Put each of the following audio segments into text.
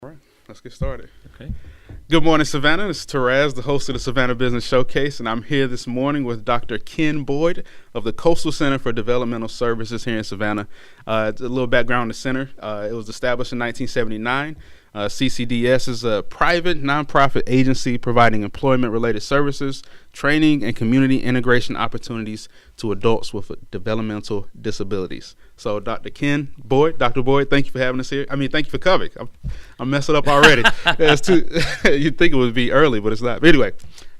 All right, let's get started. Okay. Good morning, Savannah. This is Therese, the host of the Savannah Business Showcase, and I'm here this morning with Dr. Ken Boyd of the Coastal Center for Developmental Services here in Savannah. It's a little background on the center. It was established in 1979. CCDS is a private nonprofit agency providing employment-related services, training, and community integration opportunities to adults with developmental disabilities. So, Dr. Ken Boyd, Dr. Boyd, thank you for having us here. Thank you for coming. I'm messing up already. You'd think it would be early, but it's not. But anyway,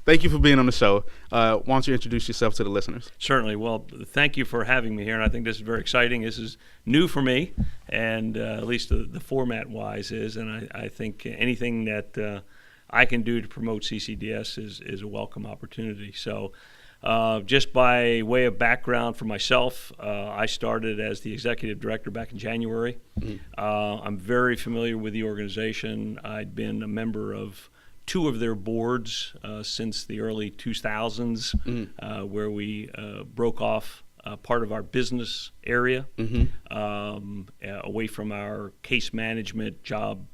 thank you for being on the show. Why don't you introduce yourself to the listeners? Certainly. Well, thank you for having me here, and I think this is very exciting. This is new for me, and at least the format-wise is, and I think anything that I can do to promote CCDS is a welcome opportunity. So just by way of background for myself, I started as the executive director back in January. Mm-hmm. I'm very familiar with the organization. I'd been a member of two of their boards since the early 2000s, mm-hmm. Mm-hmm. Where we broke off part of our business area, mm-hmm. Away from our case management, job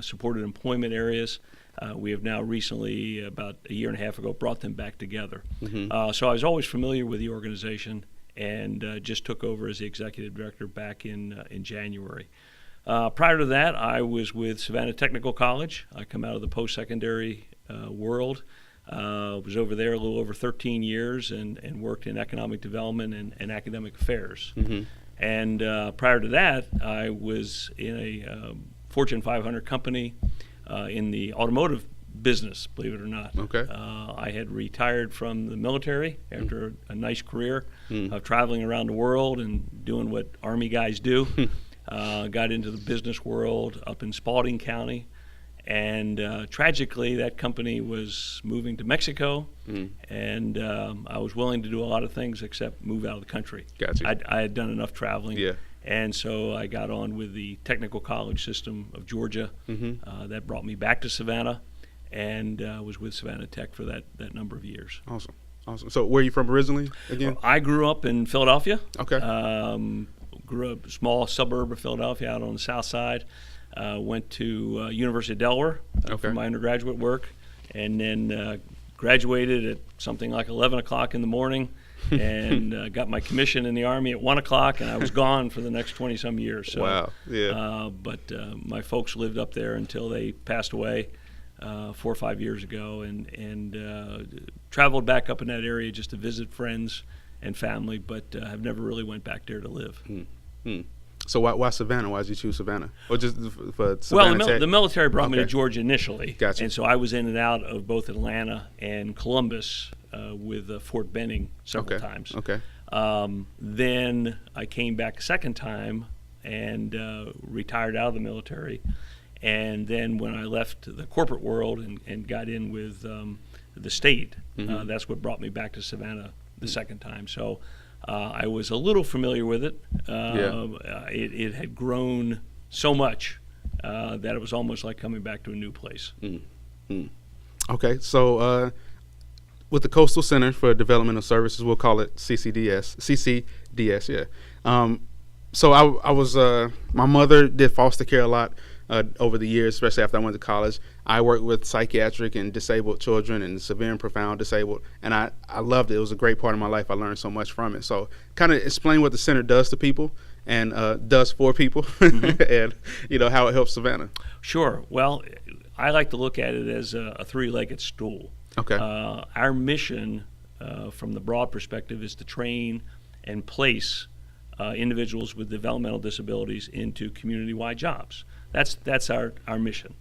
supported employment areas. We have now recently, about a year and a half ago, brought them back together. Mm-hmm. So I was always familiar with the organization and just took over as the executive director back in January. Prior to that, I was with Savannah Technical College. I come out of the post-secondary world. Was over there a little over 13 years and worked in economic development and academic affairs. Mm-hmm. And prior to that, I was in a Fortune 500 company in the automotive business, believe it or not. Okay. I had retired from the military after a nice career Mm. of traveling around the world and doing what Army guys do. Got into the business world up in Spalding County, and tragically that company was moving to Mexico, and I was willing to do a lot of things except move out of the country. Gotcha. I had done enough traveling. Yeah. And so I got on with the technical college system of Georgia. Mm-hmm. That brought me back to Savannah, and was with Savannah Tech for that number of years. Awesome. So where are you from originally again? Well, I grew up in Philadelphia. Okay. Grew up a small suburb of Philadelphia out on the south side. Went to University of Delaware for my undergraduate work, and then graduated at something like 11 o'clock in the morning. And got my commission in the Army at 1 o'clock, and I was gone for the next 20-some years. So, wow. Yeah. But my folks lived up there until they passed away 4 or 5 years ago, and traveled back up in that area just to visit friends and family, but have never really went back there to live. Hmm. So why Savannah? Why did you choose Savannah? Or just for Savannah Well, Tech? the military brought me to Georgia initially. Gotcha. And so I was in and out of both Atlanta and Columbus with Fort Benning several times. Okay. Then I came back a second time and retired out of the military. And then when I left the corporate world and got in with the state, Mm-hmm. that's what brought me back to Savannah the second time. So I was a little familiar with it. It had grown so much that it was almost like coming back to a new place. Mm-hmm. Okay, so with the Coastal Center for Developmental Services, we'll call it CCDS. CCDS, yeah. So I was my mother did foster care a lot over the years, especially after I went to college. I worked with psychiatric and disabled children and severe and profound disabled, and I loved it. It was a great part of my life. I learned so much from it. So kind of explain what the center does to people and does for people, mm-hmm. and how it helps Savannah. Sure. Well, I like to look at it as a three-legged stool. Okay. Our mission, from the broad perspective, is to train and place individuals with developmental disabilities into community-wide jobs. That's our mission.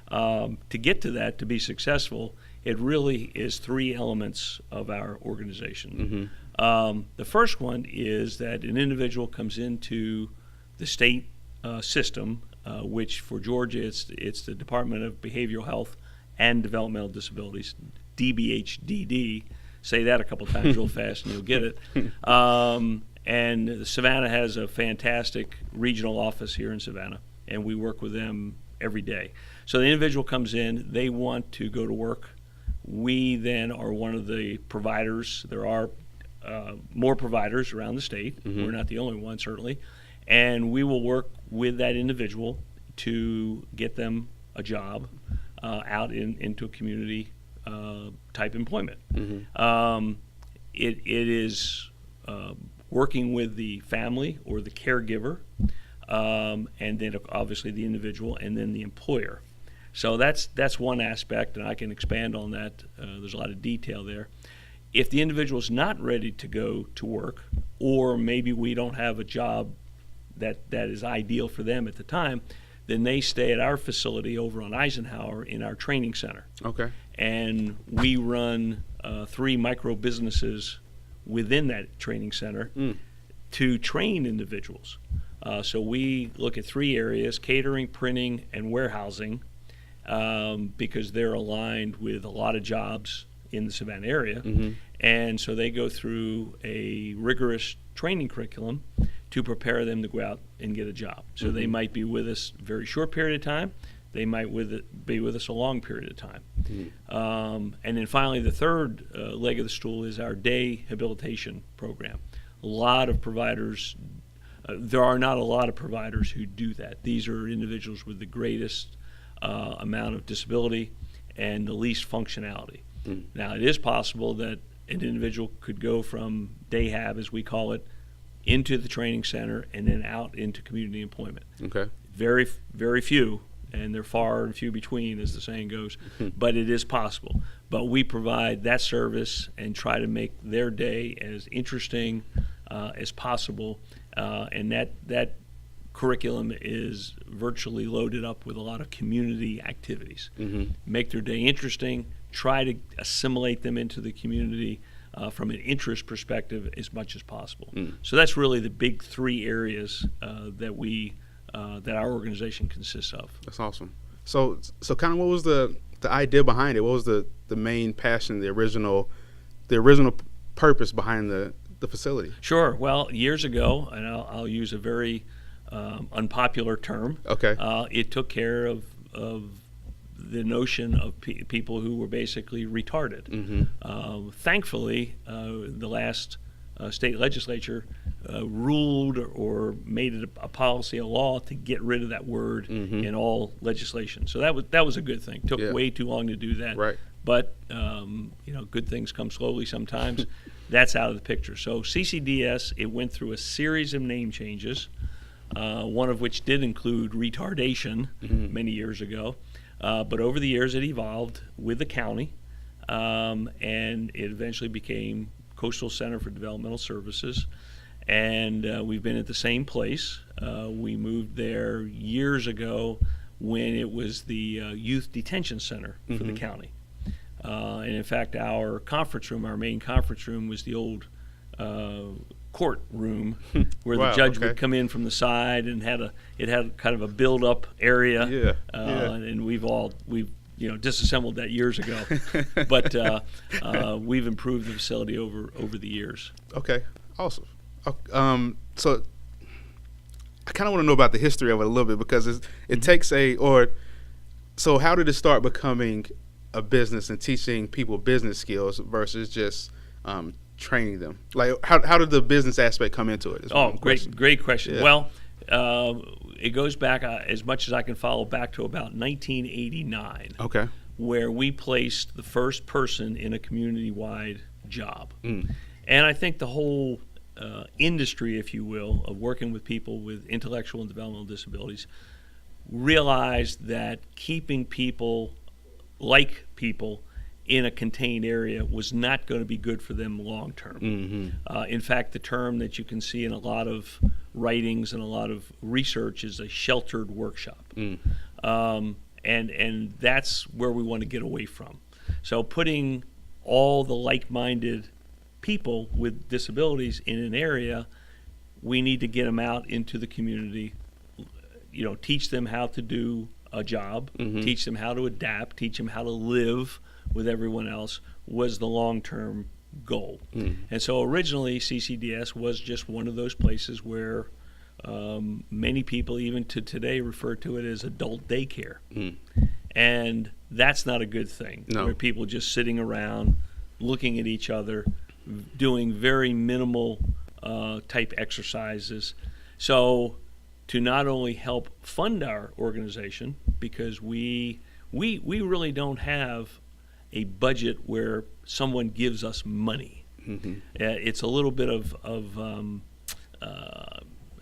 To get to that, to be successful, it really is three elements of our organization. Mm-hmm. The first one is that an individual comes into the state system, which for Georgia it's the Department of Behavioral Health and Developmental Disabilities, DBHDD. Say that a couple times real fast and you'll get it. And Savannah has a fantastic regional office here in Savannah, and we work with them every day. So the individual comes in, they want to go to work. We then are one of the providers. There are more providers around the state. Mm-hmm. We're not the only one, certainly. And we will work with that individual to get them a job out into a community type employment. It is working with the family or the caregiver, and then obviously the individual, and then the employer. So that's one aspect, and I can expand on that. There's a lot of detail there. If the individual is not ready to go to work, or maybe we don't have a job that is ideal for them at the time, then they stay at our facility over on Eisenhower in our training center. Okay. And we run 3 micro businesses within that training center to train individuals. So we look at 3 areas: catering, printing, and warehousing, because they're aligned with a lot of jobs in the Savannah area. And so they go through a rigorous training curriculum to prepare them to go out and get a job. So they might be with us a very short period of time. They might be with us a long period of time. And then finally, the third leg of the stool is our day habilitation program. A lot of providers, there are not a lot of providers who do that. These are individuals with the greatest amount of disability and the least functionality. Now, it is possible that an individual could go from day hab, as we call it, into the training center and then out into community employment. Okay. Very, very few, and they're far and few between, as the saying goes, but it is possible. But we provide that service and try to make their day as interesting as possible, and that curriculum is virtually loaded up with a lot of community activities. Make their day interesting, try to assimilate them into the community from an interest perspective as much as possible. So that's really the big 3 areas that our organization consists of. That's awesome. So kind of what was the idea behind it? What was the main passion, the original purpose behind the facility? Sure. Well, years ago, and I'll use a very unpopular term. Okay. It took care of the notion of people who were basically retarded. Thankfully, the last state legislature ruled or made it a policy, a law, to get rid of that word in all legislation. So that was a good thing. Took way too long to do that. Right. But good things come slowly sometimes. That's out of the picture. So CCDS, it went through a series of name changes, one of which did include retardation many years ago. But over the years, it evolved with the county, and it eventually became Coastal Center for Developmental Services. And we've been at the same place. We moved there years ago when it was the Youth Detention Center for the county. And in fact, our conference room, our main conference room, was the old court room where the judge would come in from the side, and it had kind of a build-up area. And we've disassembled that years ago. But we've improved the facility over the years. Okay, awesome. So I kind of want to know about the history of it a little bit, because it takes so how did it start becoming a business and teaching people business skills versus just training them? Like, how did the business aspect come into it? Great question. Yeah. Well, it goes back, as much as I can follow, back to about 1989. Okay. Where we placed the first person in a community-wide job. And I think the whole industry, if you will, of working with people with intellectual and developmental disabilities realized that keeping people like people in a contained area was not going to be good for them long term. In fact, the term that you can see in a lot of writings and a lot of research is a sheltered workshop. And that's where we want to get away from. So putting all the like-minded people with disabilities in an area, we need to get them out into the community, teach them how to do a job, teach them how to adapt, teach them how to live with everyone else, was the long-term goal. And so originally CCDS was just one of those places where many people, even to today, refer to it as adult daycare. And that's not a good thing. No. Where people just sitting around looking at each other, doing very minimal type exercises. So to not only help fund our organization, because we really don't have a budget where someone gives us money. It's a little bit of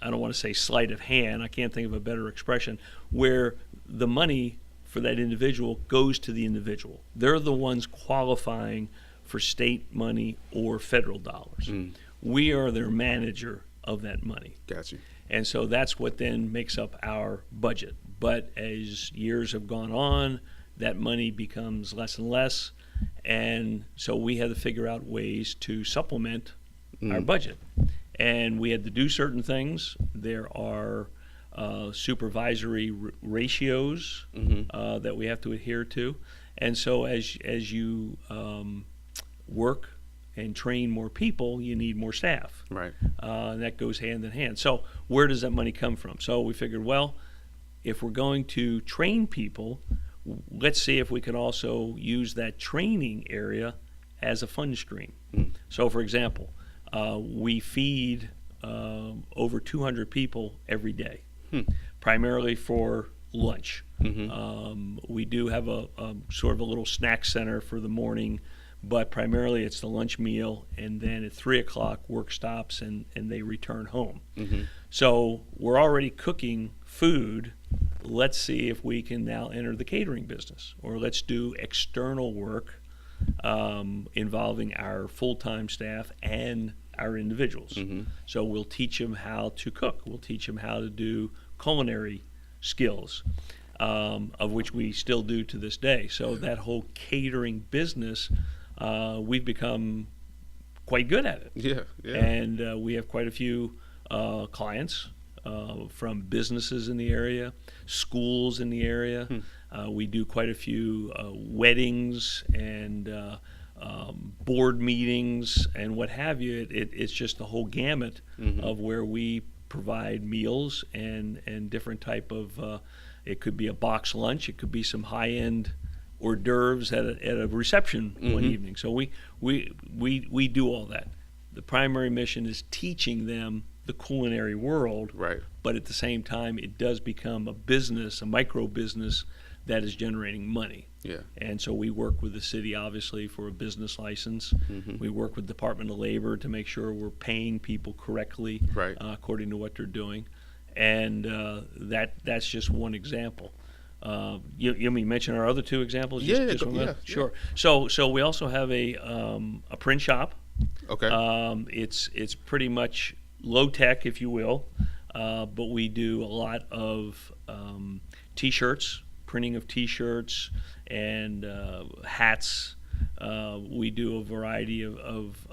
I don't want to say sleight of hand, I can't think of a better expression, where the money for that individual goes to the individual. They're the ones qualifying for state money or federal dollars. We are their manager of that money. Gotcha. And so that's what then makes up our budget. But as years have gone on, that money becomes less and less. And so we had to figure out ways to supplement our budget. And we had to do certain things. There are supervisory ratios that we have to adhere to. And so as you work and train more people, you need more staff. Right. And that goes hand in hand. So where does that money come from? So we figured, well, if we're going to train people, let's see if we can also use that training area as a fund stream. So, for example, we feed over 200 people every day, primarily for lunch. We do have a sort of a little snack center for the morning, but primarily it's the lunch meal, and then at 3 o'clock work stops and they return home. So we're already cooking food. Let's see if we can now enter the catering business, or let's do external work involving our full-time staff and our individuals. So we'll teach them how to cook. We'll teach them how to do culinary skills, of which we still do to this day. So that whole catering business, we've become quite good at it. Yeah. And we have quite a few clients from businesses in the area, schools in the area. We do quite a few weddings and board meetings and what have you. It's just the whole gamut of where we provide meals and different type of, it could be a box lunch, it could be some high-end hors d'oeuvres at a reception one evening. So we do all that. The primary mission is teaching them the culinary world, Right. but at the same time it does become a business, a micro business that is generating money. Yeah. And so we work with the city, obviously, for a business license. We work with Department of Labor to make sure we're paying people correctly, Right. according to what they're doing. And that's just one example. You mention our other two examples? Yeah, Yeah. Sure. So we also have a print shop. Okay. It's pretty much low tech, if you will, but we do a lot of T-shirts, printing of T-shirts and hats. We do a variety of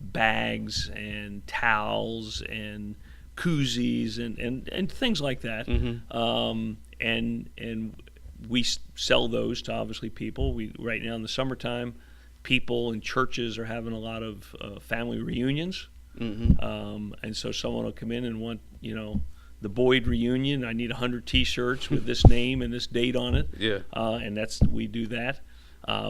bags and towels and koozies and things like that. And we sell those to obviously people. Right now in the summertime, people in churches are having a lot of family reunions. And so someone will come in and want, the Boyd reunion. I need 100 T-shirts with this name and this date on it. Yeah. And we do that.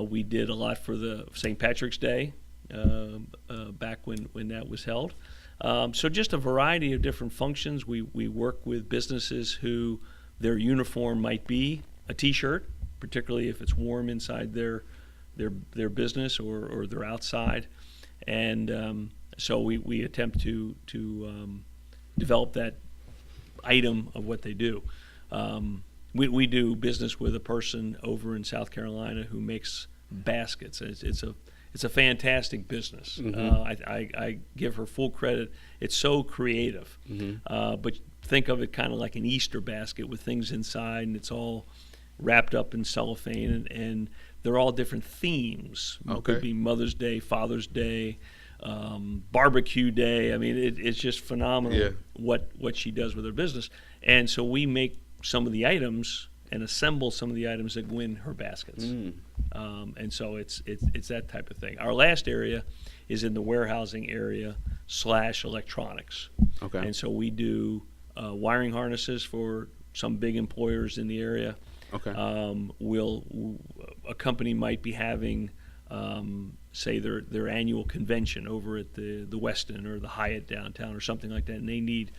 We did a lot for the St. Patrick's Day back when that was held. So just a variety of different functions. We work with businesses who their uniform might be a T-shirt, particularly if it's warm inside their business or they're outside. And so we attempt to develop that item of what they do. We do business with a person over in South Carolina who makes baskets. It's a fantastic business. I give her full credit. It's so creative. But think of it kind of like an Easter basket with things inside, and it's all wrapped up in cellophane, and they're all different themes. Okay. It could be Mother's Day, Father's Day, barbecue day. I mean, it's just phenomenal what she does with her business. And so we make some of the items and assemble some of the items that go in her baskets. And so it's that type of thing. Our last area is in the warehousing area / electronics. Okay. And so we do wiring harnesses for some big employers in the area. Okay. A company might be having say their annual convention over at the Westin or the Hyatt downtown or something like that, and they need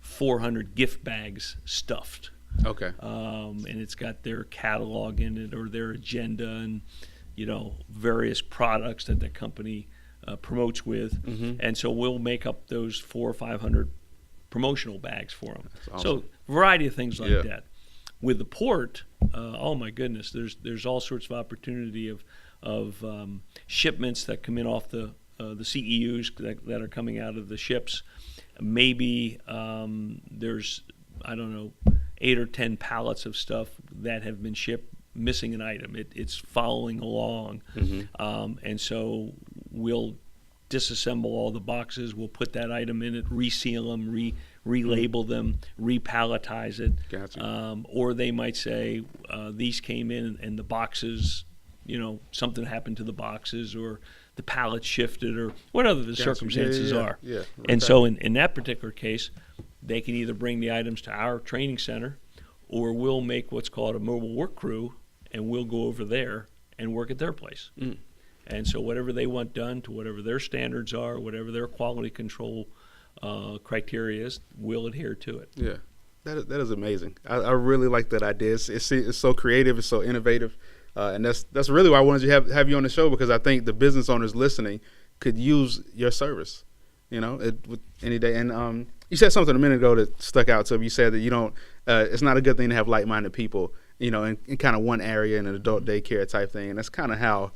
400 gift bags stuffed. Okay. And it's got their catalog in it or their agenda and various products that the company promotes with, and so we'll make up those 400 or 500 promotional bags for them. Awesome. So a variety of things like that. With the port, oh my goodness, there's all sorts of opportunity of shipments that come in off the CEUs that are coming out of the ships. Maybe there's 8 or 10 pallets of stuff that have been shipped missing an item. It's following along, and so we'll disassemble all the boxes. We'll put that item in it, reseal them, relabel them, repalletize it. Gotcha. Or they might say these came in and the boxes, something happened to the boxes, or the pallet shifted, or whatever the circumstances are. Yeah. And so in that particular case, they can either bring the items to our training center, or we'll make what's called a mobile work crew, and we'll go over there and work at their place. And so whatever they want done to whatever their standards are, whatever their quality control criteria is, we'll adhere to it. Yeah, that is amazing. I really like that idea. It's so creative. It's so innovative. And that's really why I wanted to have you on the show, because I think the business owners listening could use your service, with any day. And you said something a minute ago that stuck out to me. You said that you don't. It's not a good thing to have like-minded people, in kind of one area in an adult daycare type thing. And that's kind of how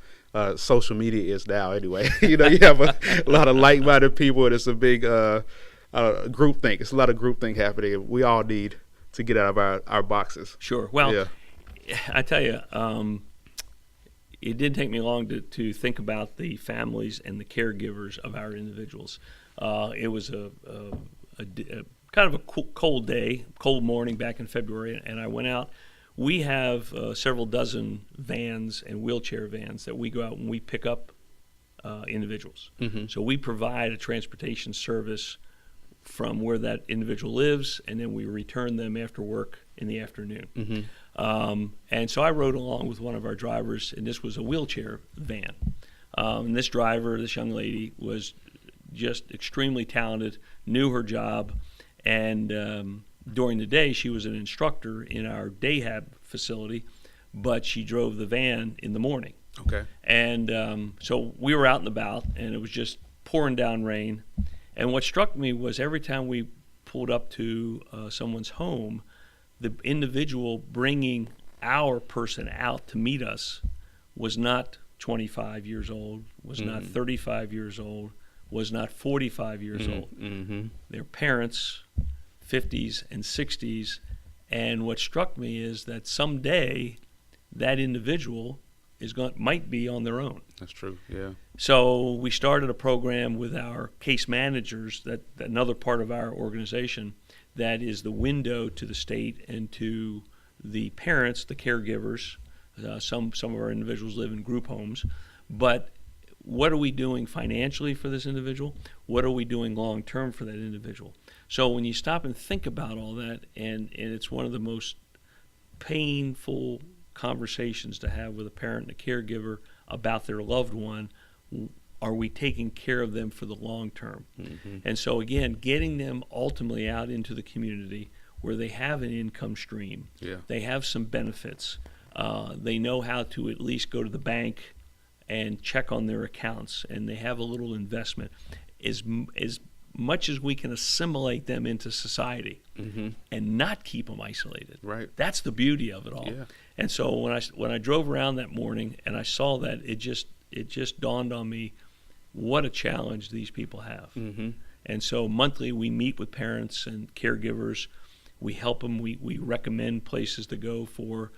social media is now, anyway. You have a lot of like-minded people, and it's a big groupthink. It's a lot of groupthink happening. We all need to get out of our boxes. Sure. Well, I tell you, it didn't take me long to think about the families and the caregivers of our individuals. It was a kind of a cold morning back in February, and I went out. We have several dozen vans and wheelchair vans that we go out and we pick up individuals. So we provide a transportation service from where that individual lives, and then we return them after work in the afternoon. And so I rode along with one of our drivers, and this was a wheelchair van. And this driver, this young lady, was just extremely talented, knew her job, and during the day she was an instructor in our day-hab facility, but she drove the van in the morning. Okay. And so we were out and about, and it was just pouring down rain. And what struck me was every time we pulled up to someone's home, the individual bringing our person out to meet us was not 25 years old, was not 35 years old, was not 45 years old. Their parents, 50s and 60s. And what struck me is that someday that individual might be on their own. That's true, yeah. So we started a program with our case managers, that another part of our organization, that is the window to the state and to the parents, the caregivers. Some of our individuals live in group homes. But what are we doing financially for this individual? What are we doing long term for that individual? So when you stop and think about all that, and it's one of the most painful conversations to have with a parent and a caregiver about their loved one, are we taking care of them for the long term? And so again, getting them ultimately out into the community where they have an income stream, they have some benefits, they know how to at least go to the bank and check on their accounts, and they have a little investment. As much as we can assimilate them into society and not keep them isolated. Right. That's the beauty of it all. Yeah. And so when I drove around that morning and I saw that, it just dawned on me what a challenge these people have. And so monthly we meet with parents and caregivers. We help them. We recommend places to go for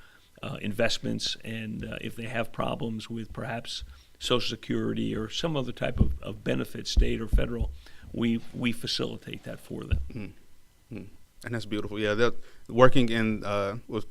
investments, and if they have problems with perhaps Social Security or some other type of benefit, state or federal, we facilitate that for them. And that's beautiful. Yeah, working in with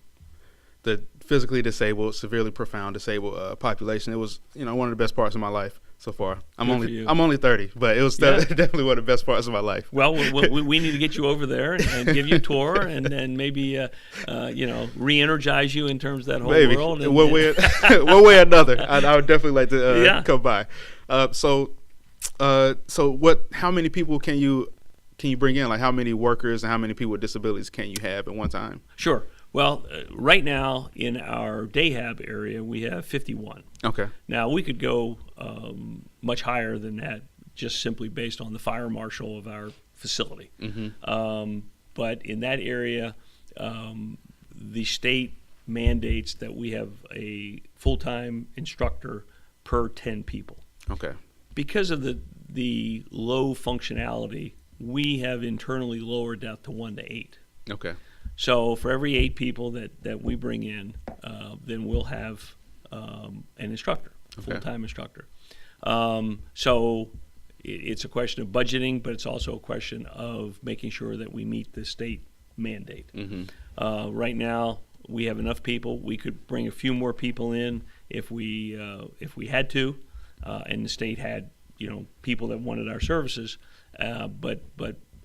the physically disabled, severely profound disabled population. It was, one of the best parts of my life so far. I'm only 30, but it was definitely one of the best parts of my life. Well, we need to get you over there and give you a tour, and then maybe re-energize you in terms of that whole world. And one way or another, I would definitely like to come by. So how many people can you bring in? Like, how many workers and how many people with disabilities can you have at one time? Sure. Well, right now in our Dayhab area, we have 51. Okay. Now, we could go much higher than that, just simply based on the fire marshal of our facility. Mm-hmm. But in that area, the state mandates that we have a full-time instructor per 10 people. Okay. Because of the low functionality, we have internally lowered that to 1 to 8. Okay. So for every 8 people that we bring in, then we'll have an instructor, a full-time instructor. So it's a question of budgeting, but it's also a question of making sure that we meet the state mandate. Mm-hmm. Right now, we have enough people. We could bring a few more people in if we had to, and the state had people that wanted our services, but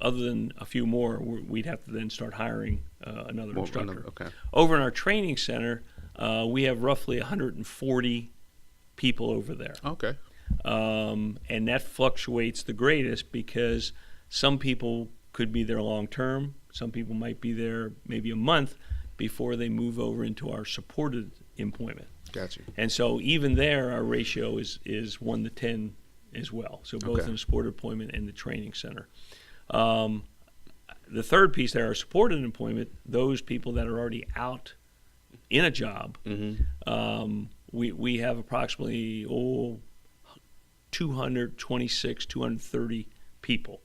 other than a few more, we'd have to then start hiring another instructor. Okay. Over in our training center, we have roughly 140 people over there. Okay. And that fluctuates the greatest because some people could be there long term. Some people might be there maybe a month before they move over into our supported employment. Gotcha. And so even there, our ratio is 1 to 10 as well. So both in the supported employment and the training center. The third piece there, our supported employment, those people that are already out in a job, mm-hmm. We have approximately 226, 230 people.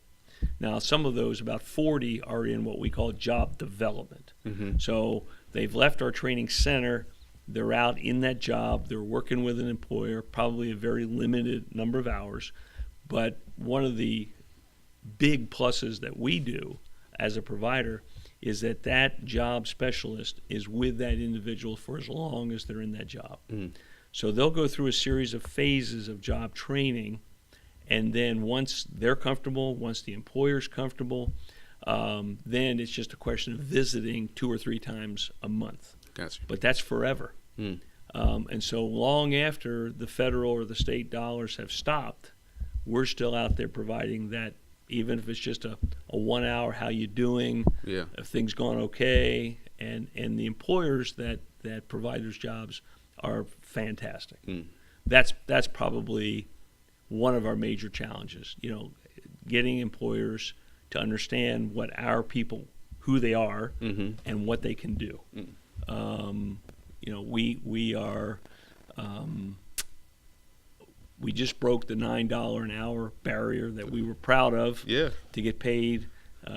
Now, some of those, about 40, are in what we call job development. Mm-hmm. So they've left our training center. They're out in that job. They're working with an employer, probably a very limited number of hours. But one of the big pluses that we do as a provider is that job specialist is with that individual for as long as they're in that job. Mm. So they'll go through a series of phases of job training, and then once they're comfortable, once the employer's comfortable, then it's just a question of visiting 2 or 3 times a month. Gotcha. But that's forever. Mm. And so long after the federal or the state dollars have stopped, we're still out there providing that, even if it's just a 1 hour, how you doing, if things gone okay, and the employers that provide those jobs are fantastic. Mm. That's probably one of our major challenges, getting employers to understand what our people, who they are, mm-hmm. and what they can do. Mm. We are we just broke the $9 an hour barrier that we were proud of to get paid.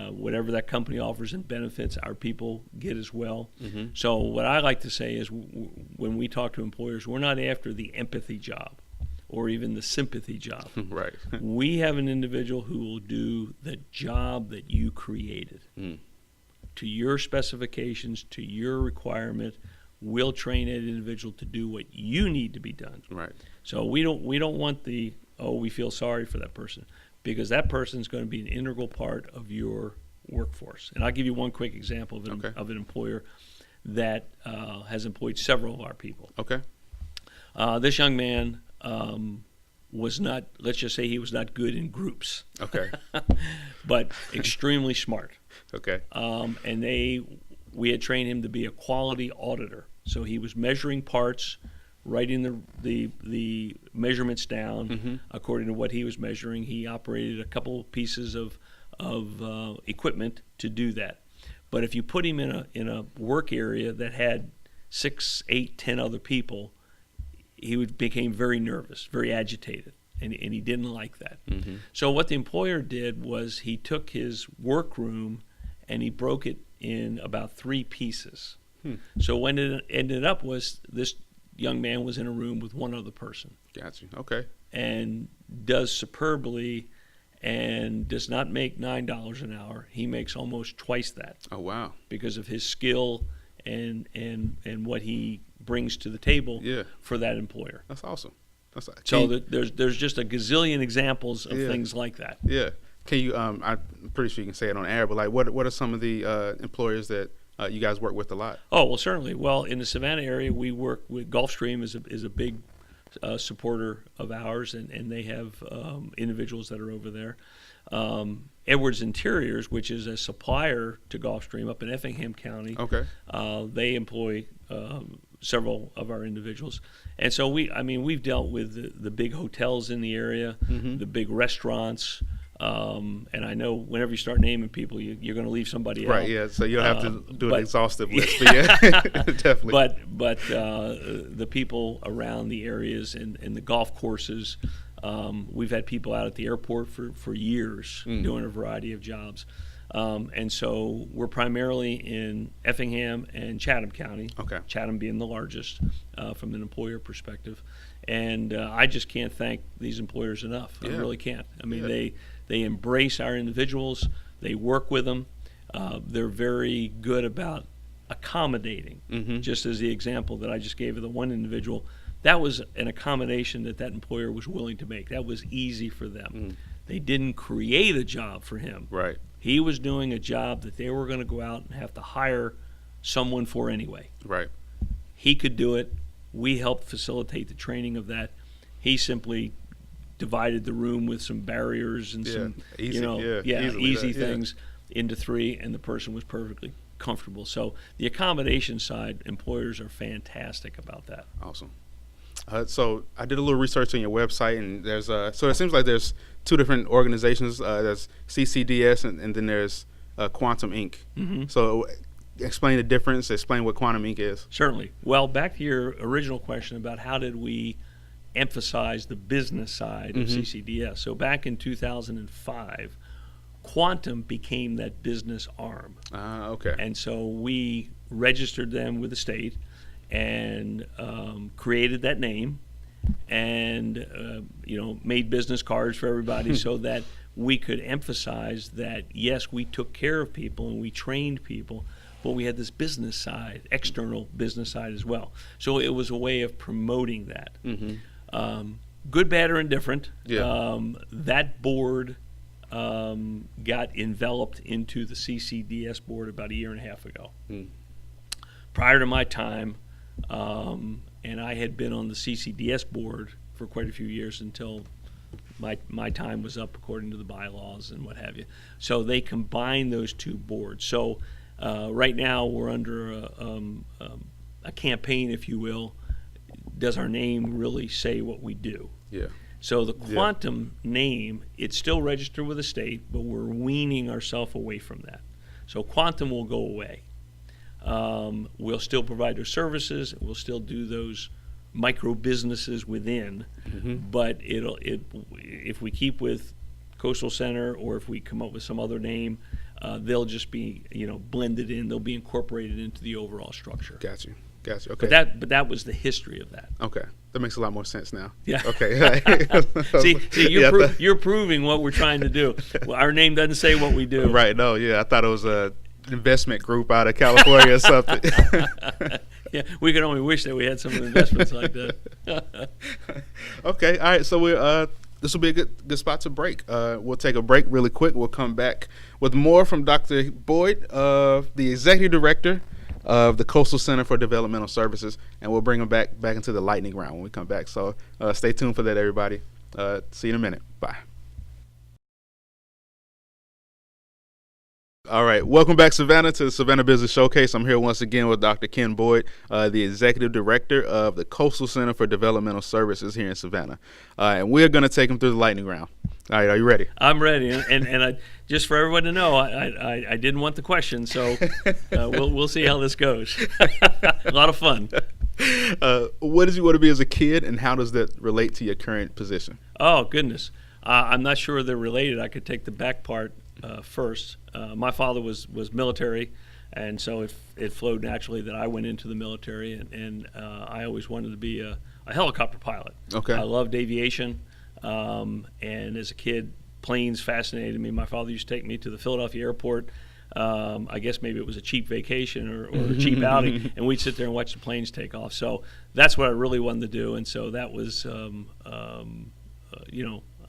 Whatever that company offers in benefits, our people get as well. Mm-hmm. So what I like to say is when we talk to employers, we're not after the empathy job or even the sympathy job. Right. We have an individual who will do the job that you created to your specifications, to your requirement. We'll train that individual to do what you need to be done. Right. So we don't want we feel sorry for that person, because that person is going to be an integral part of your workforce. And I'll give you one quick example of an employer that has employed several of our people. Okay. This young man was not, let's just say he was not good in groups. Okay. But extremely smart. Okay. And we had trained him to be a quality auditor. So he was measuring parts, writing the measurements down according to what he was measuring. He operated a couple pieces of equipment to do that. But if you put him in a work area that had 6, 8, 10 other people, he became very nervous, very agitated, and he didn't like that. Mm-hmm. So what the employer did was he took his workroom and he broke it in about 3 pieces. So when it ended up was this young man was in a room with one other person. Gotcha. Okay. And does superbly and does not make $9 an hour. He makes almost twice that. Oh, wow. Because of his skill and what he brings to the table for that employer. That's awesome. There's just a gazillion examples of things like that. Yeah. Can you? I'm pretty sure you can say it on air, but like, what are some of the employers that you guys work with a lot? Oh, well, certainly. Well, in the Savannah area, we work with Gulfstream is a big supporter of ours, and they have individuals that are over there. Edwards Interiors, which is a supplier to Gulfstream up in Effingham County. Okay. They employ several of our individuals, and so we've dealt with the big hotels in the area, the big restaurants. And I know whenever you start naming people, you're going to leave somebody out. Right, yeah, so you'll have to do an exhaustive list. But yeah, definitely. But the people around the areas and the golf courses, we've had people out at the airport for years doing a variety of jobs. And so we're primarily in Effingham and Chatham County, Chatham being the largest from an employer perspective. And I just can't thank these employers enough. I really can't. I mean, they embrace our individuals. They work with them. They're very good about accommodating. Just as the example that I just gave of the one individual, that was an accommodation that employer was willing to make. That was easy for them. They didn't create a job for him. Right. He was doing a job that they were going to go out and have to hire someone for anyway. Right. He could do it. We helped facilitate the training of that. He simply divided the room with some barriers and some easy things into three, and the person was perfectly comfortable. So the accommodation side, employers are fantastic about that. Awesome. So I did a little research on your website, and there's so it seems like there's two different organizations. There's CCDS and then there's Quantum Inc. So explain the difference. Explain what Quantum Inc. is. Certainly. Well, back to your original question about how did we emphasize the business side of CCDS. So back in 2005, Quantum became that business arm. Okay. And so we registered them with the state and created that name and made business cards for everybody so that we could emphasize that, yes, we took care of people and we trained people, but we had this business side, external business side as well. So it was a way of promoting that. Good, bad, or indifferent. That board got enveloped into the CCDS board about a year and a half ago. Prior to my time, and I had been on the CCDS board for quite a few years until my time was up according to the bylaws and what have you. So they combined those two boards. So right now we're under a campaign, if you will. Does our name really say what we do? Yeah. So the Quantum name, it's still registered with the state, but we're weaning ourselves away from that. So Quantum will go away. We'll still provide those services. We'll still do those micro businesses within, but if we keep with Coastal Center or if we come up with some other name, they'll just be blended in. They'll be incorporated into the overall structure. Gotcha. Okay. But that was the history of that. Okay, that makes a lot more sense now. Yeah. Okay. see, you're proving what we're trying to do. Well, our name doesn't say what we do. Right. No. Yeah. I thought it was a investment group out of California or something. Yeah, we could only wish that we had some investments like that. Okay. All right. So we're this will be a good spot to break. We'll take a break really quick. We'll come back with more from Dr. Boyd, the Executive Director of the Coastal Center for Developmental Services, and we'll bring him back into the lightning round when we come back. So stay tuned for that, everybody. See you in a minute. Bye. All right, welcome back, Savannah, to the Savannah Business Showcase. I'm here once again with Dr. Ken Boyd, the Executive Director of the Coastal Center for Developmental Services here in Savannah. And we're going to take him through the lightning round. All right, are you ready? I'm ready, and I, just for everyone to know, I didn't want the question, so we'll see how this goes. A lot of fun. What did you want to be as a kid, and how does that relate to your current position? Oh, goodness. I'm not sure they're related. I could take the back part first. My father was military, and so it flowed naturally that I went into the military, and I always wanted to be a helicopter pilot. Okay. I loved aviation, and as a kid, planes fascinated me. My father used to take me to the Philadelphia airport I guess maybe it was a cheap vacation or a cheap outing, and we'd sit there and watch the planes take off. So that's what I really wanted to do, and so that was,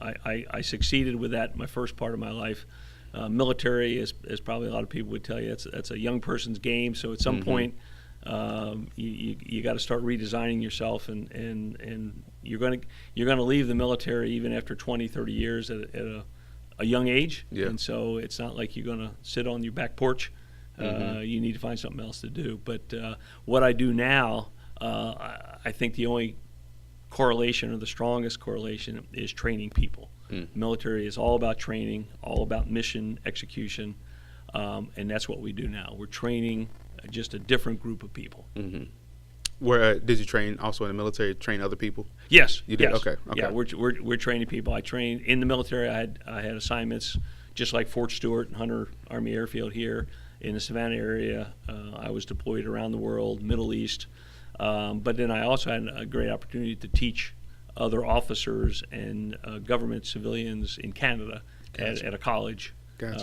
I succeeded with that my first part of my life. Military, as probably a lot of people would tell you, that's a young person's game. So at some point, you got to start redesigning yourself, and you're going to leave the military even after 20, 30 years at a young age. Yeah. And so it's not like you're going to sit on your back porch. You need to find something else to do. But what I do now, I think the only correlation, or the strongest correlation, is training people. Military is all about training, all about mission execution, and that's what we do now. We're training just a different group of people. Where did you train also in the military? Train other people? Yes, you did. Yes. Okay. Yeah, we're training people. I trained in the military. I had assignments just like Fort Stewart and Hunter Army Airfield here in the Savannah area. I was deployed around the world, Middle East, but then I also had a great opportunity to teach other officers and government civilians in Canada at a college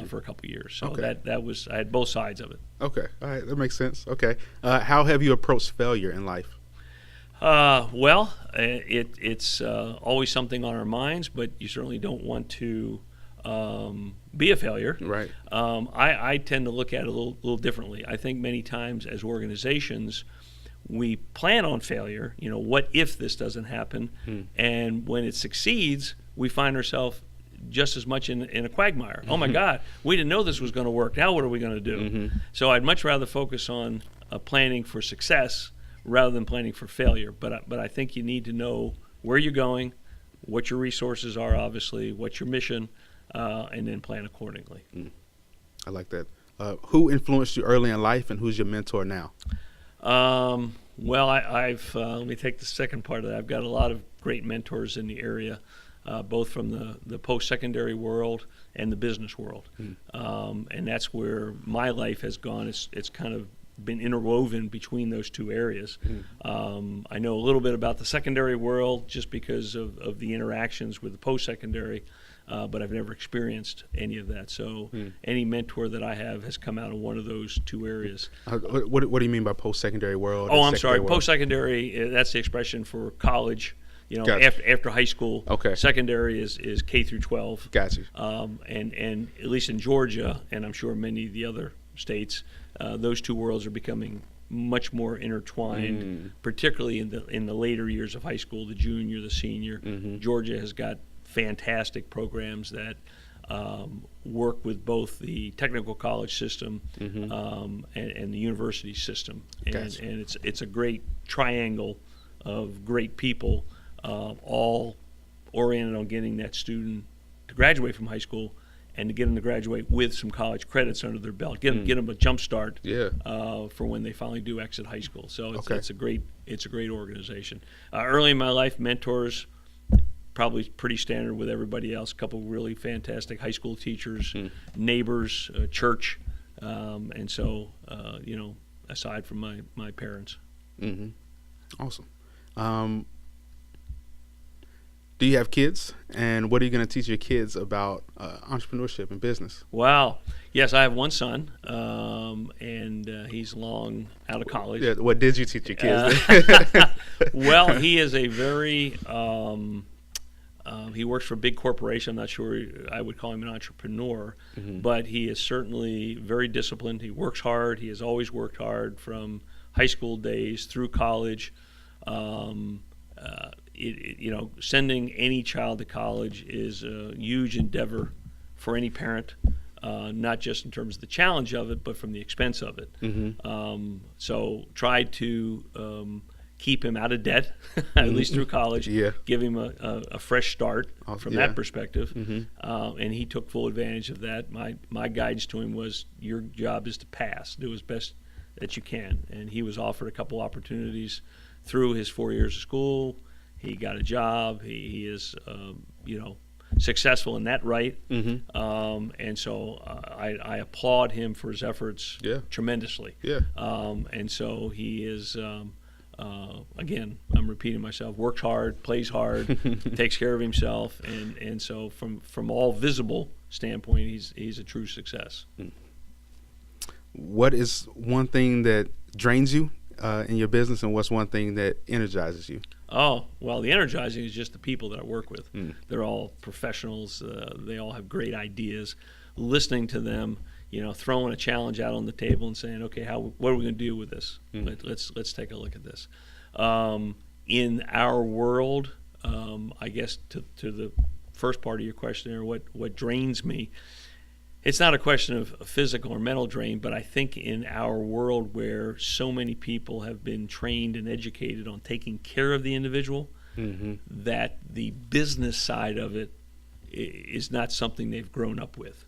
for a couple of years. So that was, I had both sides of it. Okay, all right, that makes sense. Okay, how have you approached failure in life? Well, it's always something on our minds, but you certainly don't want to be a failure. Right. I tend to look at it a little differently. I think many times as organizations, we plan on failure. What if this doesn't happen? And when it succeeds, we find ourselves just as much in a quagmire. Oh my God, we didn't know this was going to work. Now what are we going to do? So I'd much rather focus on planning for success rather than planning for failure. But I think you need to know where you're going, what your resources are, obviously, what's your mission, and then plan accordingly. I like that. Who influenced you early in life, and who's your mentor now? Well, I've let me take the second part of that. I've got a lot of great mentors in the area, both from the post-secondary world and the business world, and that's where my life has gone. It's kind of been interwoven between those two areas. I know a little bit about the secondary world just because of the interactions with the post-secondary, but I've never experienced any of that. So any mentor that I have has come out of one of those two areas. What do you mean by post-secondary world? Oh, I'm sorry. Post-secondary, that's the expression for college. Gotcha. After high school. Okay. Secondary is K through 12. Gotcha. And at least in Georgia, and I'm sure many of the other states, those two worlds are becoming much more intertwined, particularly in the later years of high school, the junior, the senior. Georgia has got fantastic programs that work with both the technical college system and the university system, and it's a great triangle of great people, all oriented on getting that student to graduate from high school and to get them to graduate with some college credits under their belt, get them a jump start for when they finally do exit high school. So it's a great organization. Early in my life, mentors, probably pretty standard with everybody else. A couple really fantastic high school teachers, neighbors, church, and so aside from my parents. Awesome. Do you have kids? And what are you going to teach your kids about entrepreneurship and business? Wow. Yes, I have one son, and he's long out of college. Yeah, what did you teach your kids? Well, he is a very he works for a big corporation. I'm not sure I would call him an entrepreneur, but he is certainly very disciplined. He works hard. He has always worked hard from high school days through college. Sending any child to college is a huge endeavor for any parent, not just in terms of the challenge of it, but from the expense of it. So try to keep him out of debt, at least through college, give him a fresh start from that perspective. And he took full advantage of that. My guidance to him was, your job is to pass, do as best that you can. And he was offered a couple opportunities through his 4 years of school. He got a job. He is, successful in that right. And so I applaud him for his efforts tremendously. And so he is, again, I'm repeating myself, works hard, plays hard, takes care of himself. And so from all visible standpoint, he's a true success. what is one thing that drains you in your business, and what's one thing that energizes you? Oh, well, the energizing is just the people that I work with. They're all professionals. They all have great ideas. Listening to them, throwing a challenge out on the table and saying, okay, what are we going to do with this? Let's take a look at this. In our world, I guess to the first part of your question there, what drains me, it's not a question of physical or mental drain, but I think in our world where so many people have been trained and educated on taking care of the individual, that the business side of it is not something they've grown up with.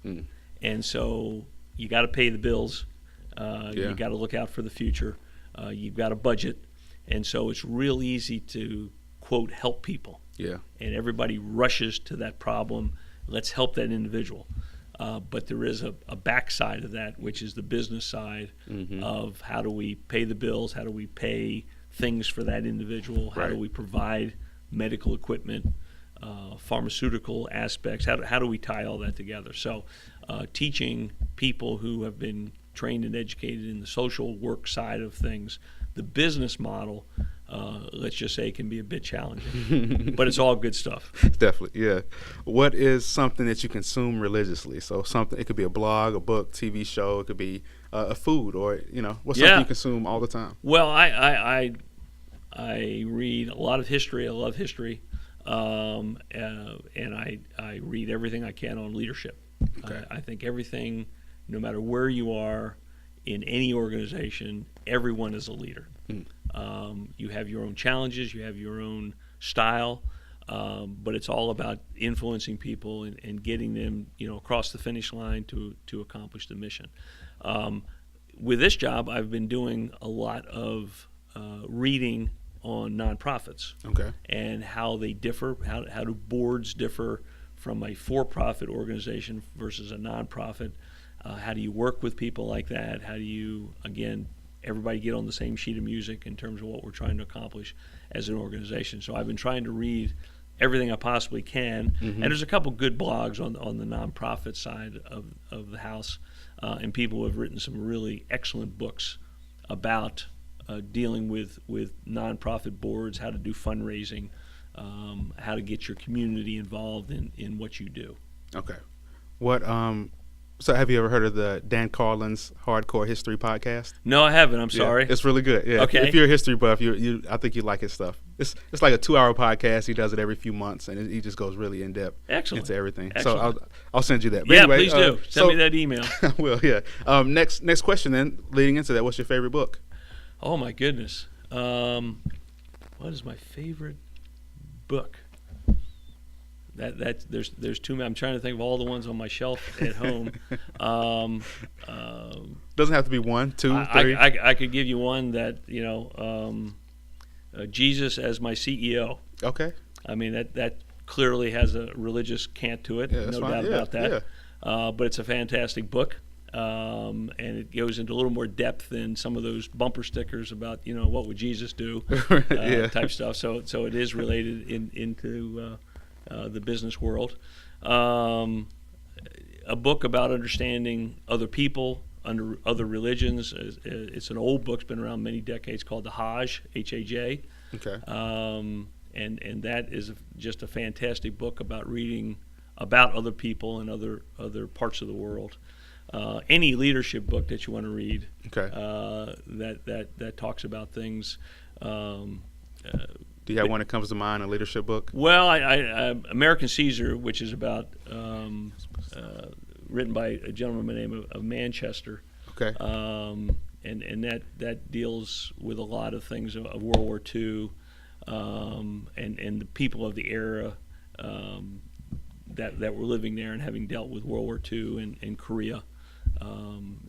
And so you got to pay the bills. You got to look out for the future. You've got a budget. And so it's real easy to, quote, help people. Yeah. And everybody rushes to that problem. Let's help that individual. But there is a backside of that, which is the business side of how do we pay the bills, how do we pay things for that individual, how do we provide medical equipment, pharmaceutical aspects, how do we tie all that together? So teaching people who have been trained and educated in the social work side of things, the business model, let's just say, can be a bit challenging, but it's all good stuff. Definitely, yeah. What is something that you consume religiously? So something, it could be a blog, a book, TV show, it could be a food, or what's something you consume all the time? Well, I read a lot of history. I love history, and I read everything I can on leadership. Okay. I think everything, no matter where you are in any organization, everyone is a leader. You have your own challenges, you have your own style, but it's all about influencing people and getting them, across the finish line to accomplish the mission. With this job, I've been doing a lot of reading on nonprofits, and how they differ. How do boards differ from a for-profit organization versus a nonprofit? How do you work with people like that? How do you, again, everybody get on the same sheet of music in terms of what we're trying to accomplish as an organization? So I've been trying to read everything I possibly can, and there's a couple good blogs on the nonprofit side of the house, and people who have written some really excellent books about dealing with nonprofit boards, how to do fundraising, how to get your community involved in what you do. Okay. So have you ever heard of the Dan Carlin's Hardcore History podcast? No, I haven't. I'm sorry. It's really good. Yeah. Okay. If you're a history buff, I think you like his stuff. It's like a 2-hour podcast. He does it every few months, and he just goes really in depth into everything. Excellent. So I'll send you that. But yeah, anyway, please do. Send me that email. I will. Yeah. Next question then. Leading into that, what's your favorite book? Oh my goodness. What is my favorite book? There's too many. I'm trying to think of all the ones on my shelf at home. Doesn't have to be 1, 2, 3. I could give you one that Jesus as my CEO. Okay. I mean that clearly has a religious cant to it. No doubt about that. Yeah. But it's a fantastic book. And it goes into a little more depth than some of those bumper stickers about what would Jesus do type stuff. So it is related into the business world. A book about understanding other people under other religions. It's an old book. It's been around many decades, called the Hajj, H-A-J. Okay. And that is just a fantastic book about reading about other people and other parts of the world. Any leadership book that you want to read, that talks about things. Do you have one that comes to mind, a leadership book? Well, I American Caesar, which is about written by a gentleman by the name of Manchester. Okay. And that deals with a lot of things of World War II, and the people of the era that were living there and having dealt with World War II and Korea.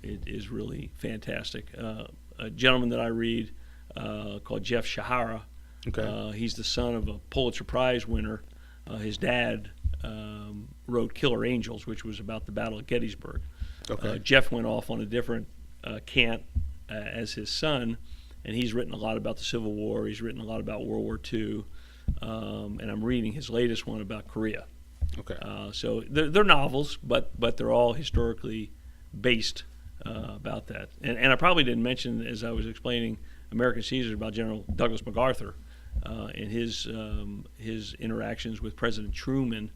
It is really fantastic. A gentleman that I read called Jeff Shahara. Okay. He's the son of a Pulitzer Prize winner. His dad wrote Killer Angels, which was about the Battle of Gettysburg. Okay. Jeff went off on a different cant as his son, and he's written a lot about the Civil War. He's written a lot about World War II, and I'm reading his latest one about Korea. Okay. So they're novels, but they're all historically based about that. And I probably didn't mention, as I was explaining American Caesars, about General Douglas MacArthur and his interactions with President Truman.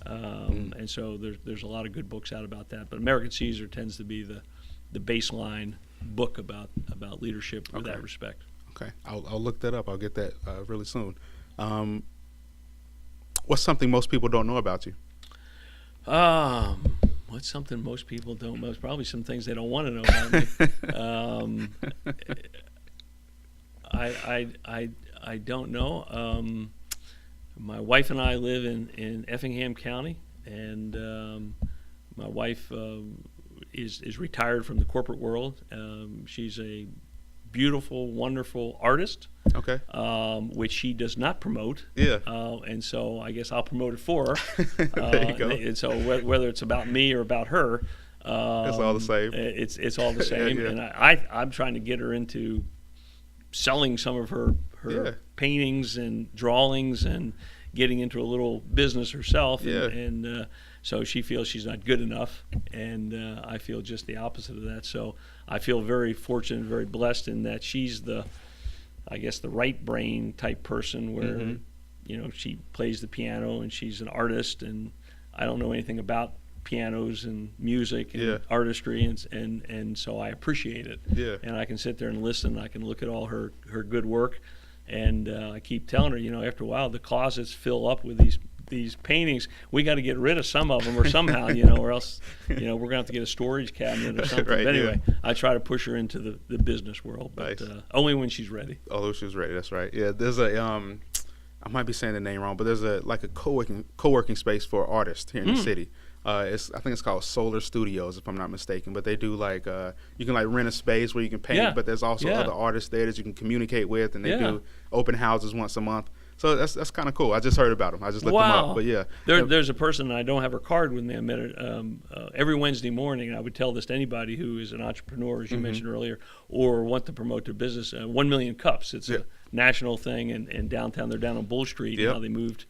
And so there's a lot of good books out about that. But American Caesar tends to be the baseline book about leadership in that respect. Okay, I'll look that up. I'll get that really soon. What's something most people don't know about you? What's something most people don't know? Probably some things they don't want to know about me. I don't know. My wife and I live in Effingham County, and my wife is retired from the corporate world. She's a beautiful, wonderful artist. Okay. Which she does not promote. Yeah. And so I guess I'll promote it for her. There you go. And so whether it's about me or about her, it's all the same. It's all the same. Yeah. And I'm trying to get her into selling some of her paintings and drawings and getting into a little business herself. Yeah. And so she feels she's not good enough, and I feel just the opposite of that. So I feel very fortunate, very blessed in that she's the right brain type person where, she plays the piano and she's an artist, and I don't know anything about pianos and music and artistry, and so I appreciate it. Yeah. And I can sit there and listen. I can look at all her good work, and I keep telling her, after a while the closets fill up with these paintings. We got to get rid of some of them or somehow, or else, we're going to have to get a storage cabinet or something. Right, but anyway, I try to push her into the business world, but Nice. Only when she's ready. Although she was ready, that's right. Yeah, there's a I might be saying the name wrong, but there's a co-working space for artists here in the city. I think it's called Solar Studios, if I'm not mistaken. But they do you can rent a space where you can paint, but there's also other artists there that you can communicate with, and they do open houses once a month. So that's kind of cool. I just heard about them. I just looked them up. But yeah, there's a person, I don't have her card with me. I met her every Wednesday morning, and I would tell this to anybody who is an entrepreneur, as you mentioned earlier, or want to promote their business. 1 Million Cups. It's a national thing, and downtown. They're down on Bull Street. Now they moved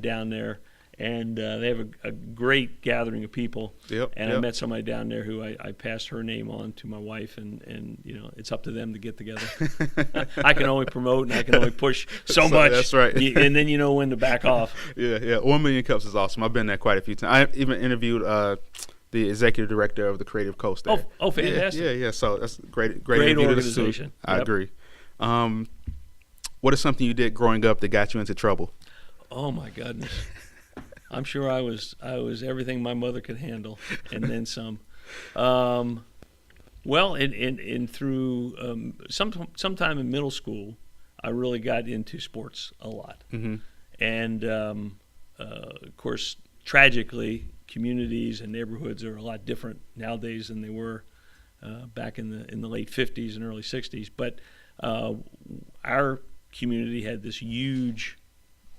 down there. And they have a great gathering of people. I met somebody down there who I passed her name on to my wife, and it's up to them to get together. I can only promote and I can only push so much. That's right. And then you know when to back off. Yeah. 1 Million Cups is awesome. I've been there quite a few times. I even interviewed the executive director of the Creative Coast there. Oh, fantastic. Yeah. So that's great organization. I agree. What is something you did growing up that got you into trouble? Oh my goodness. I'm sure I was everything my mother could handle, and then some. Well, through sometime in middle school, I really got into sports a lot, and of course, tragically, communities and neighborhoods are a lot different nowadays than they were back in the late '50s and early '60s. But our community had this huge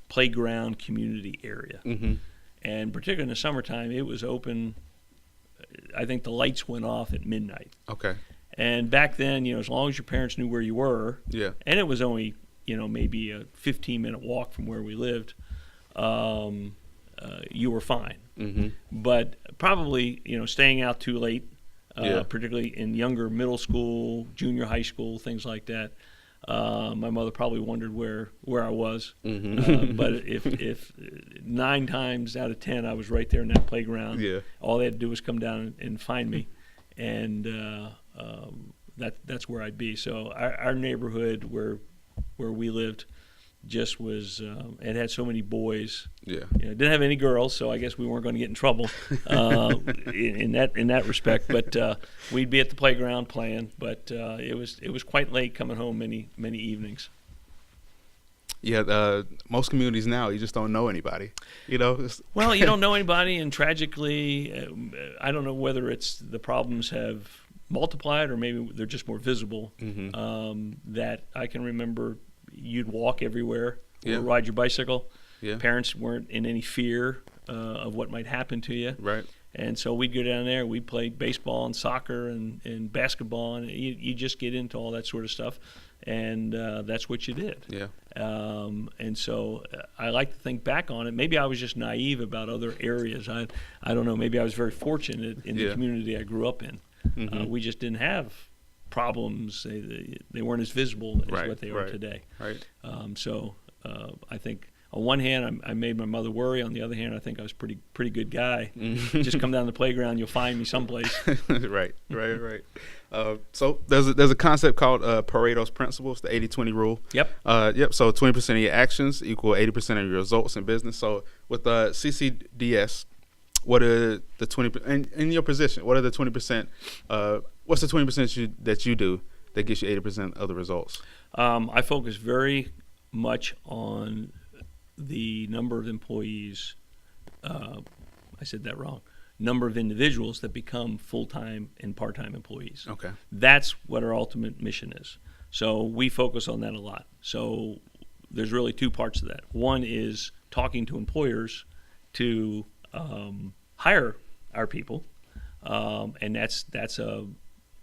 playground community area, and particularly in the summertime, it was open. I think the lights went off at midnight. Okay. And back then, as long as your parents knew where you were, and it was only maybe a 15-minute walk from where we lived, you were fine. But probably staying out too late, particularly in younger middle school, junior high school, things like that. My mother probably wondered where I was, but if 9 times out of 10 I was right there in that playground, all they had to do was come down and find me, and that's where I'd be. So our neighborhood where we lived just was it had so many boys. It didn't have any girls, so I guess we weren't going to get in trouble in that respect. But we'd be at the playground playing. But it was quite late coming home many evenings. Most communities now, you just don't know anybody. Well, you don't know anybody, and tragically, I don't know whether it's the problems have multiplied or maybe they're just more visible. That I can remember. You'd walk everywhere or ride your bicycle. Parents weren't in any fear of what might happen to you. Right. And so we'd go down there. We'd play baseball and soccer and basketball, and you just get into all that sort of stuff. And that's what you did. And so I like to think back on it. Maybe I was just naive about other areas. I don't know. Maybe I was very fortunate in the community I grew up in. Mm-hmm. We just didn't have problems. They weren't as visible as Right, what they are right, today. right. So I think on one hand, I made my mother worry. On the other hand, I think I was pretty good guy. Just come down the playground, you'll find me someplace. Right. So there's a concept called Paretos Principles, the 80-20 rule. Yep. So 20% of your actions equal 80% of your results in business. So with CCDS, what are the 20% in your position? What are the 20%? What's the 20% that you do that gets you 80% of the results? I focus very much on the number of employees. I said that wrong. Number of individuals that become full-time and part-time employees. Okay. That's what our ultimate mission is. So we focus on that a lot. So there's really two parts to that. One is talking to employers to hire our people, and that's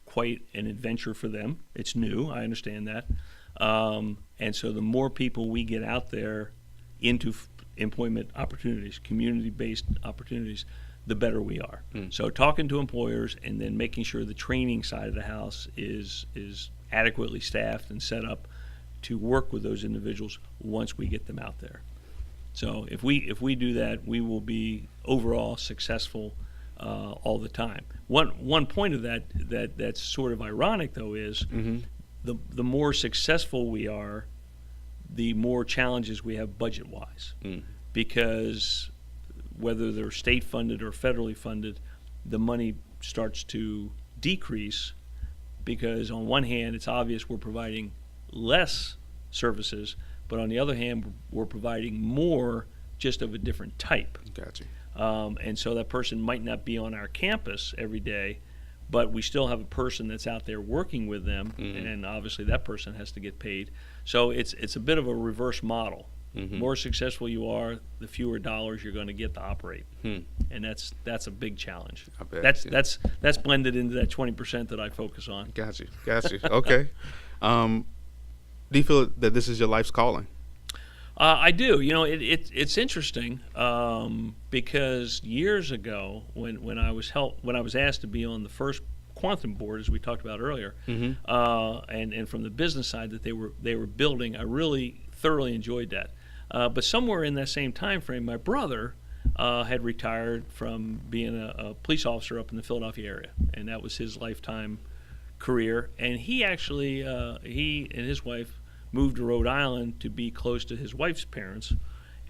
quite an adventure for them. It's new, I understand that. And so the more people we get out there into employment opportunities, community-based opportunities, the better we are. So talking to employers and then making sure the training side of the house is adequately staffed and set up to work with those individuals once we get them out there. So if we do that, we will be overall successful all the time. One point of that's sort of ironic though is the more successful we are, the more challenges we have budget-wise, because whether they're state funded or federally funded, the money starts to decrease because on one hand it's obvious we're providing less services, but on the other hand we're providing more just of a different type. Gotcha. And so that person might not be on our campus every day, but we still have a person that's out there working with them, and obviously that person has to get paid. So it's a bit of a reverse model. More successful you are, the fewer dollars you're going to get to operate, and that's a big challenge. I bet, That's blended into that 20% that I focus on. Got you. Okay. Do you feel that this is your life's calling? I do. You know, it's interesting because years ago, when I was asked to be on the first quantum board, as we talked about earlier, and from the business side that they were building, I really thoroughly enjoyed that. But somewhere in that same time frame, my brother had retired from being a police officer up in the Philadelphia area, and that was his lifetime career. And he actually, he and his wife moved to Rhode Island to be close to his wife's parents,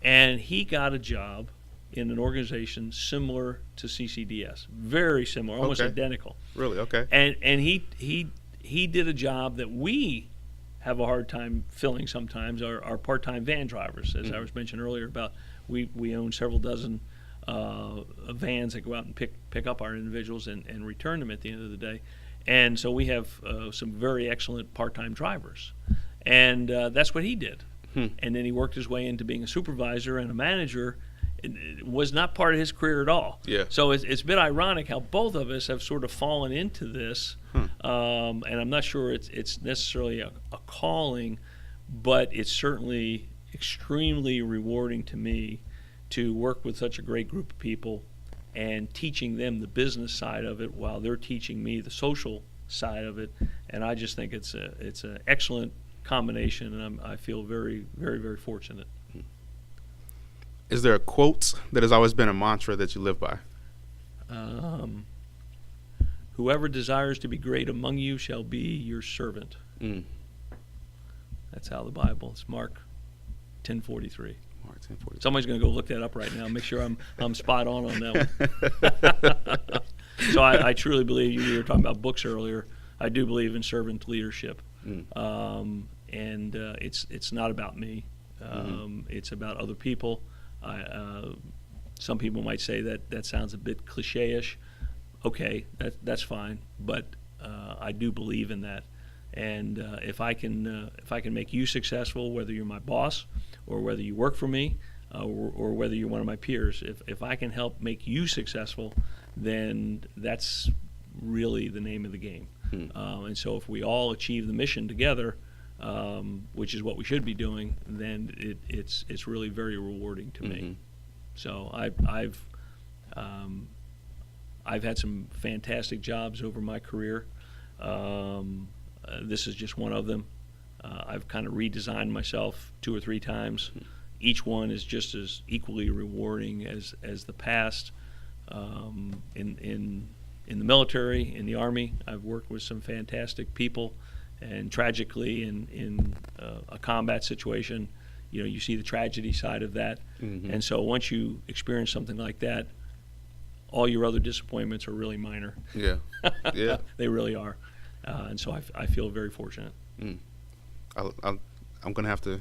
and he got a job in an organization similar to CCDS, very similar, almost identical. Really? Okay. And he did a job that we have a hard time filling sometimes. Our part-time van drivers, as I was mentioning earlier about, we own several dozen vans that go out and pick up our individuals and return them at the end of the day. And so we have some very excellent part-time drivers. And that's what he did. And then he worked his way into being a supervisor and a manager. It was not part of his career at all. Yeah. So it's a bit ironic how both of us have sort of fallen into this. And I'm not sure it's necessarily a calling, but it's certainly extremely rewarding to me to work with such a great group of people and teaching them the business side of it while they're teaching me the social side of it. And I just think it's an excellent combination, and I feel very, very, very fortunate. Is there a quote that has always been a mantra that you live by? Whoever desires to be great among you shall be your servant. That's how the Bible. It's Mark 10:43. Mark 10:43. Somebody's going to go look that up right now. Make sure I'm spot on that one. So I truly believe you were talking about books earlier. I do believe in servant leadership, and it's not about me. It's about other people. Some people might say that sounds a bit cliche-ish. Okay, that's fine, but I do believe in that. And if I can make you successful, whether you're my boss or whether you work for me or whether you're one of my peers, if I can help make you successful, then that's really the name of the game. And so if we all achieve the mission together, which is what we should be doing, then it's really very rewarding to me. So I've had some fantastic jobs over my career. This is just one of them. I've kind of redesigned myself 2 or 3 times. Each one is just as equally rewarding as the past. In the military, in the Army, I've worked with some fantastic people, and tragically, in a combat situation, you see the tragedy side of that. And so once you experience something like that, all your other disappointments are really minor. Yeah. Yeah. They really are. And so I feel very fortunate. I'm gonna have to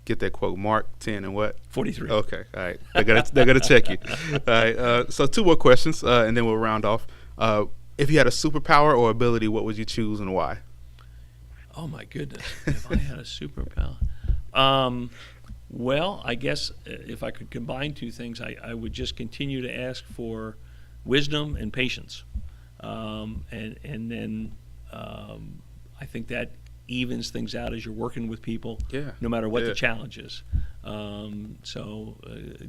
get that quote. Mark 10 and what? 43. Okay. All right. They're gonna check you. All right. So 2 more questions, and then we'll round off. If you had a superpower or ability, what would you choose and why? Oh my goodness! If I had a superpower, well, I guess if I could combine 2 things, I would just continue to ask for wisdom and patience, and then I think that evens things out as you're working with people, no matter what the challenge is. So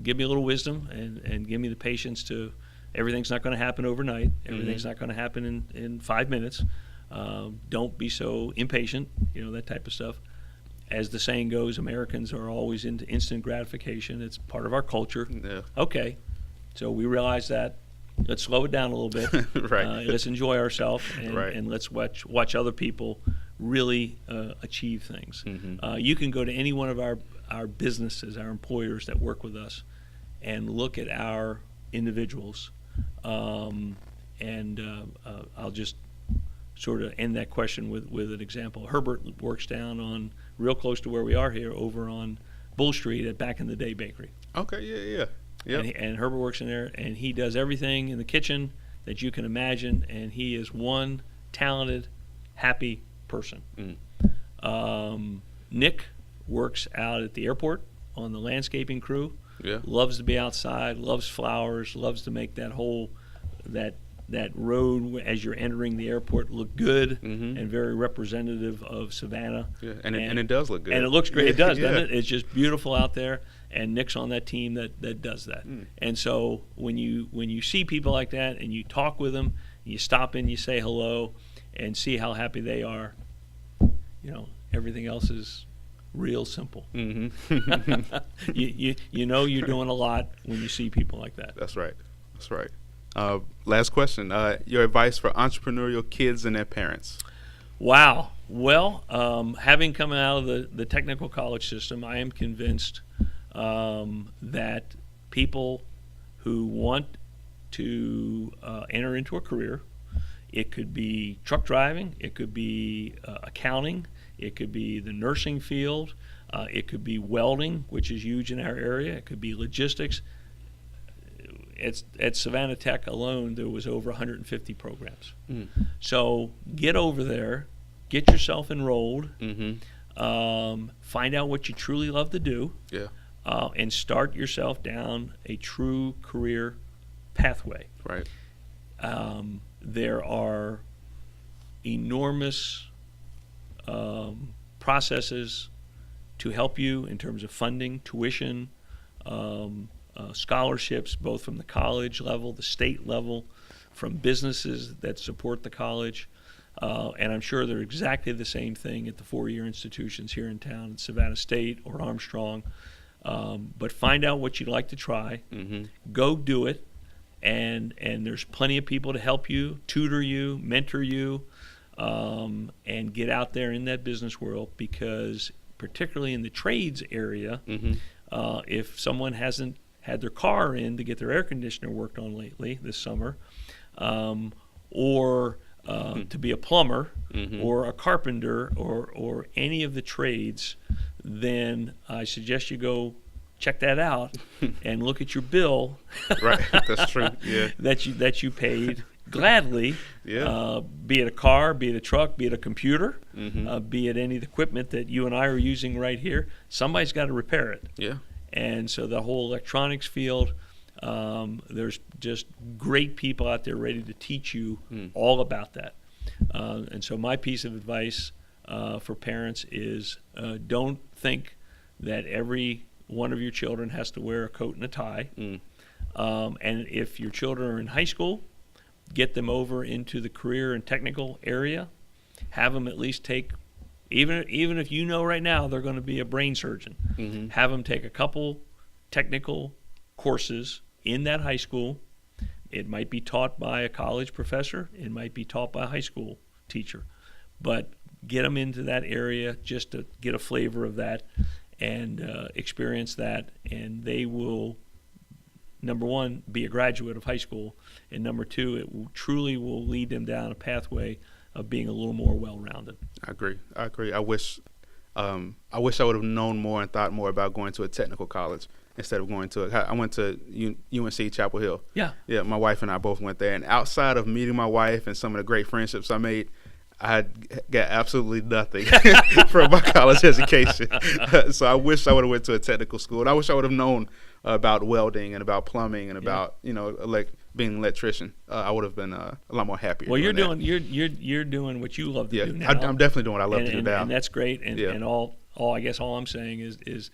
give me a little wisdom and give me the patience to. Everything's not going to happen overnight. Everything's not going to happen in 5 minutes. Don't be so impatient, that type of stuff. As the saying goes, Americans are always into instant gratification. It's part of our culture. Yeah. Okay, so we realize that. Let's slow it down a little bit. Right. Let's enjoy ourselves, Right. and let's watch other people really achieve things. You can go to any one of our businesses, our employers that work with us, and look at our individuals. I'll just sort of end that question with an example. Herbert works down on real close to where we are here, over on Bull Street at Back in the Day Bakery. Okay. Yeah. Yep. And Herbert works in there, and he does everything in the kitchen that you can imagine, and he is one talented, happy person. Nick works out at the airport on the landscaping crew. Yeah. Loves to be outside, loves flowers, loves to make that whole that road as you're entering the airport look good and very representative of Savannah. Yeah. And it does look good. And it looks great. It does, doesn't it? It's just beautiful out there. And Nick's on that team that does that. And so when you see people like that and you talk with them, you stop in, you say hello, and see how happy they are, everything else is real simple. You know you're doing a lot when you see people like that. That's right. Last question. Your advice for entrepreneurial kids and their parents. Wow. Well, having come out of the technical college system, I am convinced that people who want to enter into a career, it could be truck driving, it could be accounting, it could be the nursing field, it could be welding, which is huge in our area, it could be logistics. At Savannah Tech alone, there was over 150 programs. So get over there, get yourself enrolled, find out what you truly love to do, and start yourself down a true career pathway. Right. There are enormous processes to help you in terms of funding, tuition, scholarships, both from the college level, the state level, from businesses that support the college. And I'm sure they're exactly the same thing at the four-year institutions here in town, at Savannah State or Armstrong. But find out what you'd like to try. Go do it. And there's plenty of people to help you, tutor you, mentor you, and get out there in that business world, because particularly in the trades area, if someone hasn't had their car in to get their air conditioner worked on lately this summer, or to be a plumber or a carpenter or any of the trades, then I suggest you go check that out and look at your bill. Right, that's true. Yeah. that you paid gladly. Yeah. Be it a car, be it a truck, be it a computer, be it any of the equipment that you and I are using right here. Somebody's got to repair it. Yeah. And so the whole electronics field, there's just great people out there ready to teach you all about that. And so my piece of advice for parents is don't think that every one of your children has to wear a coat and a tie. And if your children are in high school, get them over into the career and technical area. Have them at least take, even if you know right now they're going to be a brain surgeon, have them take a couple technical courses in that high school. It might be taught by a college professor. It might be taught by a high school teacher. But get them into that area just to get a flavor of that and experience that. And they will, number one, be a graduate of high school. And number two, it will truly lead them down a pathway of being a little more well-rounded. I agree. I wish I would have known more and thought more about going to a technical college instead of going to I went to UNC Chapel Hill. Yeah. Yeah, my wife and I both went there. And outside of meeting my wife and some of the great friendships I made, I got absolutely nothing from my college education. So I wish I would have went to a technical school. And I wish I would have known about welding and about plumbing and about, being an electrician. I would have been a lot more happier. Well, you're doing what you love to do now. I'm definitely doing what I love to do now. And that's great. And all I guess all I'm saying is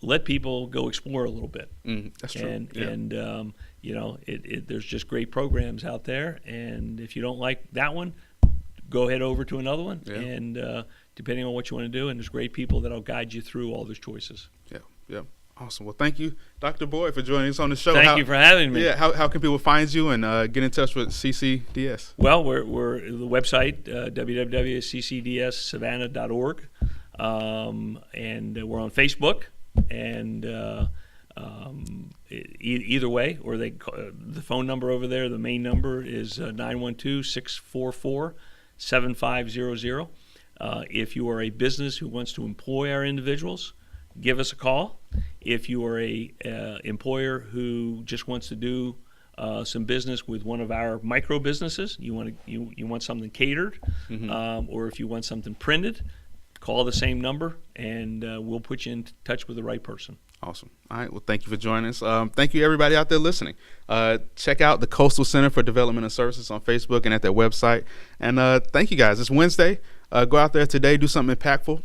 let people go explore a little bit. That's true. And there's just great programs out there. And if you don't like that one, go head over to another one. Yeah. And depending on what you want to do, and there's great people that'll guide you through all those choices. Yeah. Awesome. Well, thank you, Dr. Boyd, for joining us on the show. Thank you for having me. Yeah. How can people find you and get in touch with CCDS? Well, we're the website www.ccdssavannah.org, and we're on Facebook. And either way, or the phone number over there, the main number is 912-644-7500. If you are a business who wants to employ our individuals, give us a call. If you are a employer who just wants to do some business with one of our micro businesses, you want something catered, or if you want something printed, call the same number, and we'll put you in touch with the right person. Awesome. All right. Well, thank you for joining us. Thank you, everybody out there listening. Check out the Coastal Center for Developmental Services on Facebook and at their website. And thank you, guys. It's Wednesday. Go out there today. Do something impactful.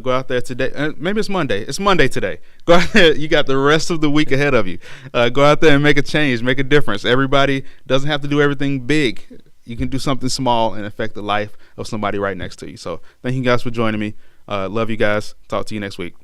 Go out there today. Maybe it's Monday. It's Monday today. Go out there. You got the rest of the week ahead of you. Go out there and make a change, make a difference. Everybody doesn't have to do everything big. You can do something small and affect the life of somebody right next to you. So thank you guys for joining me. Love you guys. Talk to you next week.